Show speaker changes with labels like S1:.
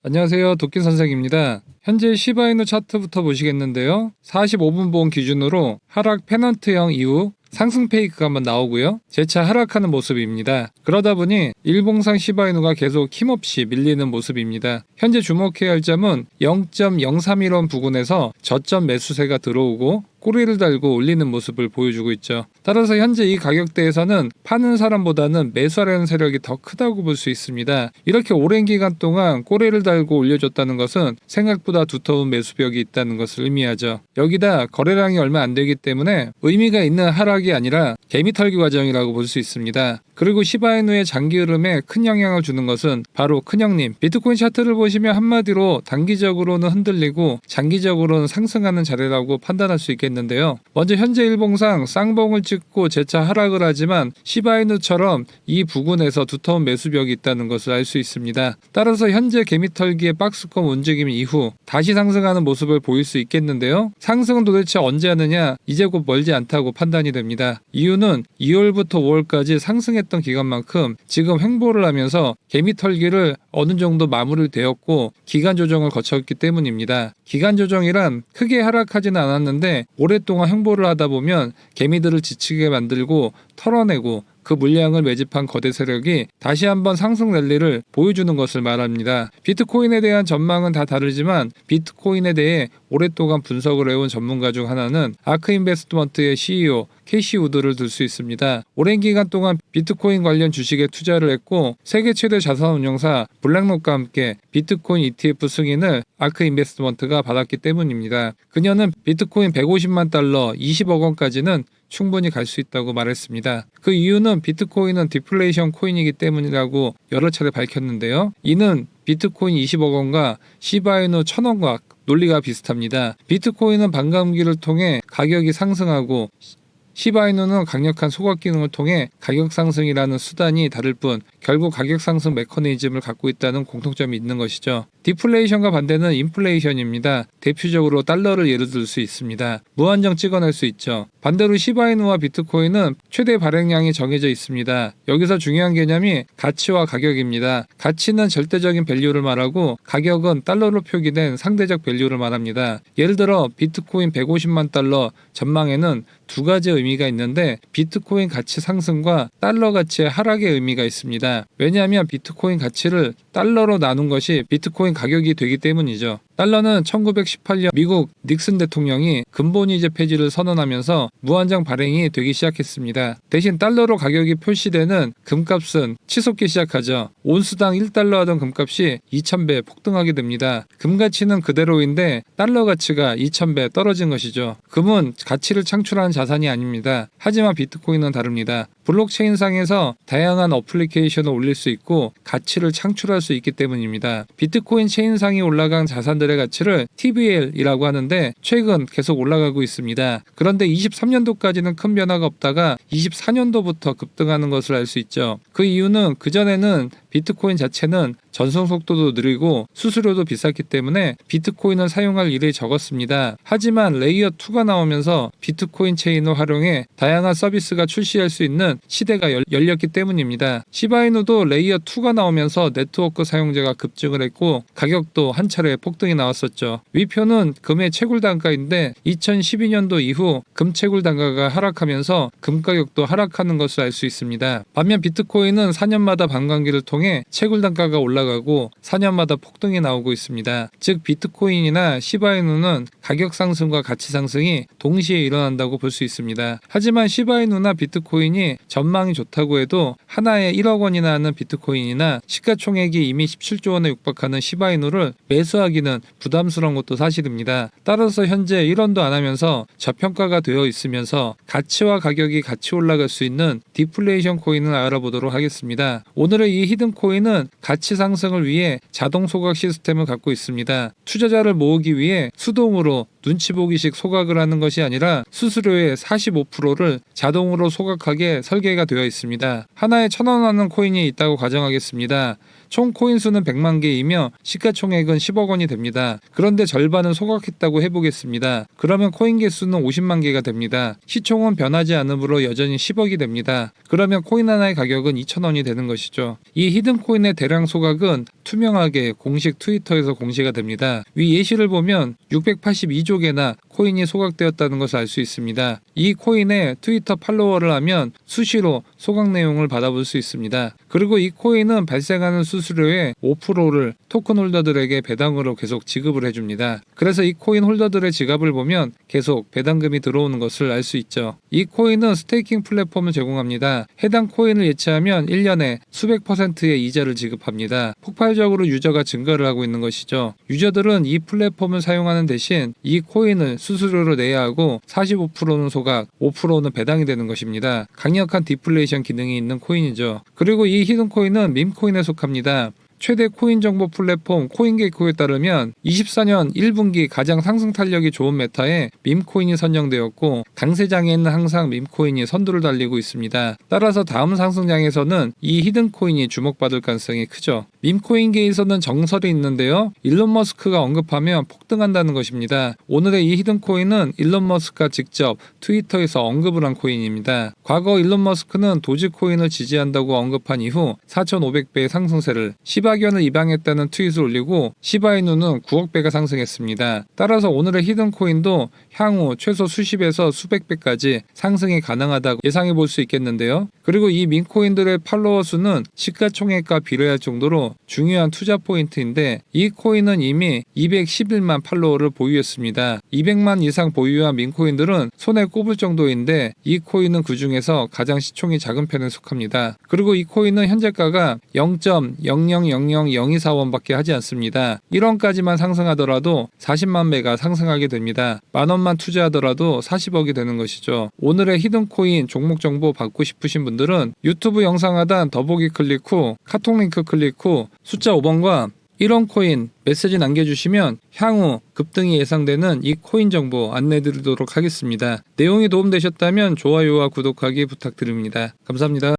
S1: 안녕하세요. 도끼 선생입니다. 현재 시바이누 차트부터 보시겠는데요. 45분 봉 기준으로 하락 페넌트형 이후 상승 페이크가 한번 나오고요. 재차 하락하는 모습입니다. 그러다 보니 일봉상 시바이누가 계속 힘없이 밀리는 모습입니다. 현재 주목해야 할 점은 0.031원 부근에서 저점 매수세가 들어오고 꼬리를 달고 올리는 모습을 보여주고 있죠. 따라서 현재 이 가격대에서는 파는 사람보다는 매수하려는 세력이 더 크다고 볼 수 있습니다. 이렇게 오랜 기간 동안 꼬리를 달고 올려줬다는 것은 생각보다 두터운 매수벽이 있다는 것을 의미하죠. 여기다 거래량이 얼마 안 되기 때문에 의미가 있는 하락이 아니라 개미털기 과정이라고 볼 수 있습니다. 그리고 시바이누의 장기 흐름에 큰 영향을 주는 것은 바로 큰형님. 비트코인 차트를 보시면 한마디로 단기적으로는 흔들리고 장기적으로는 상승하는 자리라고 판단할 수 있겠는데요. 먼저 현재 일봉상 쌍봉을 찍고 재차 하락을 하지만 시바이누처럼 이 부근에서 두터운 매수벽이 있다는 것을 알 수 있습니다. 따라서 현재 개미털기의 박스권 움직임 이후 다시 상승하는 모습을 보일 수 있겠는데요. 상승은 도대체 언제 하느냐? 이제 곧 멀지 않다고 판단이 됩니다. 이유는 2월부터 5월까지 상승했던 기간만큼 지금 횡보를 하면서 개미털기를 어느 정도 마무리되었고 기간 조정을 거쳤기 때문입니다. 기간 조정이란 크게 하락하지는 않았는데 오랫동안 횡보를 하다 보면 개미들을 지치게 만들고 털어내고 그 물량을 매집한 거대 세력이 다시 한번 상승 랠리를 보여주는 것을 말합니다. 비트코인에 대한 전망은 다 다르지만 비트코인에 대해 오랫동안 분석을 해온 전문가 중 하나는 아크인베스트먼트의 CEO 캐시 우드를 들 수 있습니다. 오랜 기간 동안 비트코인 관련 주식에 투자를 했고 세계 최대 자산운용사 블랙록과 함께 비트코인 ETF 승인을 아크인베스트먼트가 받았기 때문입니다. 그녀는 비트코인 150만 달러 20억 원까지는 충분히 갈 수 있다고 말했습니다. 그 이유는 비트코인은 디플레이션 코인이기 때문이라고 여러 차례 밝혔는데요. 이는 비트코인 20억 원과 시바이누 1000원과 논리가 비슷합니다. 비트코인은 반감기를 통해 가격이 상승하고 시바이누는 강력한 소각 기능을 통해 가격 상승이라는 수단이 다를 뿐 결국 가격 상승 메커니즘을 갖고 있다는 공통점이 있는 것이죠. 디플레이션과 반대는 인플레이션입니다. 대표적으로 달러를 예를 들 수 있습니다. 무한정 찍어낼 수 있죠. 반대로 시바이누와 비트코인은 최대 발행량이 정해져 있습니다. 여기서 중요한 개념이 가치와 가격입니다. 가치는 절대적인 밸류를 말하고 가격은 달러로 표기된 상대적 밸류를 말합니다. 예를 들어 비트코인 150만 달러 전망에는 두 가지 의미가 있는데 비트코인 가치 상승과 달러 가치의 하락의 의미가 있습니다. 왜냐하면 비트코인 가치를 달러로 나눈 것이 비트코인 가격이 되기 때문이죠. 달러는 1918년 미국 닉슨 대통령이 근본이제 폐지를 선언하면서 무한정 발행이 되기 시작했습니다. 대신 달러로 가격이 표시되는 금값은 치솟기 시작하죠. 온수당 1달러 하던 금값이 2000배 폭등하게 됩니다. 금 가치는 그대로인데 달러 가치가 2000배 떨어진 것이죠. 금은 가치를 창출하는 자산이 아닙니다. 하지만 비트코인은 다릅니다. 블록체인상에서 다양한 어플리케이션을 올릴 수 있고 가치를 창출할 수 있기 때문입니다. 비트코인 체인상이 올라간 자산들의 가치를 TVL이라고 하는데 최근 계속 올라가고 있습니다. 그런데 23년도까지는 큰 변화가 없다가 24년도부터 급등하는 것을 알 수 있죠. 그 이유는 그전에는 비트코인 자체는 전송 속도도 느리고 수수료도 비쌌기 때문에 비트코인을 사용할 일이 적었습니다. 하지만 레이어 2가 나오면서 비트코인 체인을 활용해 다양한 서비스가 출시할 수 있는 시대가 열렸기 때문입니다. 시바이누도 레이어 2가 나오면서 네트워크 사용자가 급증을 했고 가격도 한 차례 폭등이 나왔었죠. 위표는 금의 채굴 단가인데 2012년도 이후 금 채굴 단가가 하락하면서 금 가격도 하락하는 것을 알 수 있습니다. 반면 비트코인은 4년마다 반감기를 통해 채굴 단가가 올라가고 4년마다 폭등이 나오고 있습니다. 즉 비트코인이나 시바이누는 가격 상승과 가치 상승이 동시에 일어난다고 볼 수 있습니다. 하지만 시바이누나 비트코인이 전망이 좋다고 해도 하나에 1억 원이나 하는 비트코인이나 시가총액이 이미 17조 원에 육박하는 시바이누를 매수하기는 부담스러운 것도 사실입니다. 따라서 현재 1원도 안 하면서 저평가가 되어 있으면서 가치와 가격이 같이 올라갈 수 있는 디플레이션 코인을 알아보도록 하겠습니다. 오늘의 이 히든 코인은 가치 상승을 위해 자동 소각 시스템을 갖고 있습니다. 투자자를 모으기 위해 수동으로 눈치 보기식 소각을 하는 것이 아니라 수수료의 45%를 자동으로 소각하게 설계가 되어 있습니다. 하나에 1,000원 하는 코인이 있다고 가정하겠습니다. 총 코인 수는 100만 개이며 시가총액은 10억 원이 됩니다. 그런데 절반은 소각했다고 해보겠습니다. 그러면 코인 개수는 50만 개가 됩니다. 시총은 변하지 않으므로 여전히 10억이 됩니다. 그러면 코인 하나의 가격은 2,000원이 되는 것이죠. 이 히든 코인의 대량 소각은 투명하게 공식 트위터에서 공시가 됩니다. 위 예시를 보면 682조 개나 코인이 소각되었다는 것을 알 수 있습니다. 이 코인의 트위터 팔로워를 하면 수시로 소각 내용을 받아볼 수 있습니다. 그리고 이 코인은 발생하는 수수료의 5%를 토큰 홀더들에게 배당으로 계속 지급을 해줍니다. 그래서 이 코인 홀더들의 지갑을 보면 계속 배당금이 들어오는 것을 알 수 있죠. 이 코인은 스테이킹 플랫폼을 제공합니다. 해당 코인을 예치하면 1년에 수백 %의 이자를 지급합니다. 폭발적으로 유저가 증가를 하고 있는 것이죠. 유저들은 이 플랫폼을 사용하는 대신 이 코인을 수수료로 내야 하고 45%는 소각, 5%는 배당이 되는 것입니다. 강력한 디플레이션 기능이 있는 코인이죠. 그리고 이 히든 코인은 밈코인에 속합니다. 최대 코인 정보 플랫폼 코인게이코에 따르면 24년 1분기 가장 상승 탄력이 좋은 메타에 밈코인이 선정되었고 강세장에는 항상 밈코인이 선두를 달리고 있습니다. 따라서 다음 상승장에서는 이 히든코인이 주목받을 가능성이 크죠. 밈코인계에서는 정설이 있는데요. 일론 머스크가 언급하면 폭등한다는 것입니다. 오늘의 이 히든코인은 일론 머스크가 직접 트위터에서 언급을 한 코인입니다. 과거 일론 머스크는 도지코인을 지지한다고 언급한 이후 4,500배의 상승세를 시바견을 입양했다는 트윗을 올리고 시바이누는 9억 배가 상승했습니다. 따라서 오늘의 히든코인도 향후 최소 수십에서 수백 배까지 상승이 가능하다고 예상해 볼 수 있겠는데요. 그리고 이 밈코인들의 팔로워 수는 시가총액과 비례할 정도로 중요한 투자 포인트인데 이 코인은 이미 211만 팔로워를 보유했습니다. 200만 이상 보유한 밈코인들은 손에 꼽을 정도인데 이 코인은 그 중에서 가장 시총이 작은 편에 속합니다. 그리고 이 코인은 현재가가 0.00000241원밖에 하지 않습니다. 1원까지만 상승하더라도 40만 배가 상승하게 됩니다. 만원만 투자하더라도 40억이 되는 것이죠. 오늘의 히든코인 종목 정보 받고 싶으신 분들은 유튜브 영상 하단 더보기 클릭 후 카톡 링크 클릭 후 숫자 5번과 1원 코인 메시지 남겨주시면 향후 급등이 예상되는 이 코인 정보 안내드리도록 하겠습니다. 내용이 도움되셨다면 좋아요와 구독하기 부탁드립니다. 감사합니다.